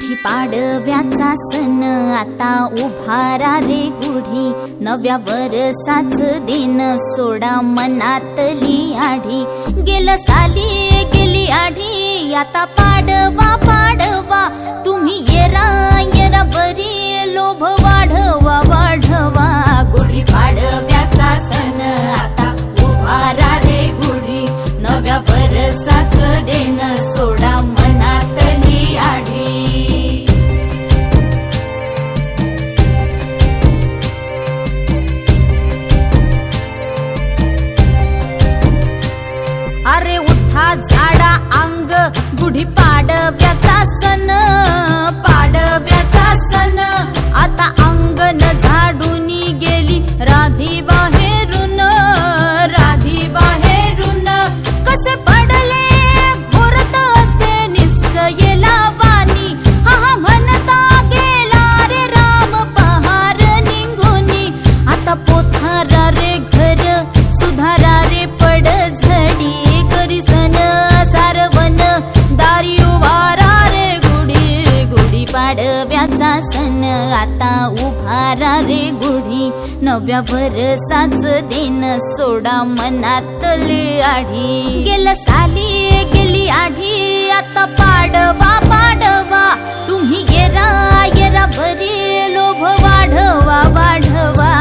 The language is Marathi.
गुढी पाडव्याचा सण आता उभारा रे गुढी, नव्या वर्षाच दिन सोडा मनातली आढी। गेलं साली गेली आढी, आता पाडवा पाडवा, तुम्ही येरा येरा बरी, लोभ वाढवा वाढवा। गुढी पाडव्याचा सण आता उभारा रे गुढी, नव्या वर्षाच दिन सोडा मनातली आढी। अरे उठा झाडा अंग, गुढी पाडव्याचा सण, पाडव्याचा सण आता अंगण झाडून गेली राधी बाहेरून, राधी बाहेरून। कसे पडले घोरत असे निश्चयेला वाणी, हा म्हणता गेला रे राम पहार निघूनी। आता पोथारा रे घर सुधारा रे पड झडी, करी सन सारवन दारी उभारा रे गुढी। गुढी पाडव्याचा सण आता उभारा रे गुढी, नव्या वर्षाच दिन सोडा मनातली आढी। गेलं साली गेली आढी, आता पाडवा पाडवा, तुम्ही येरा येरा बरी, लोभ वाढवा वाढवा।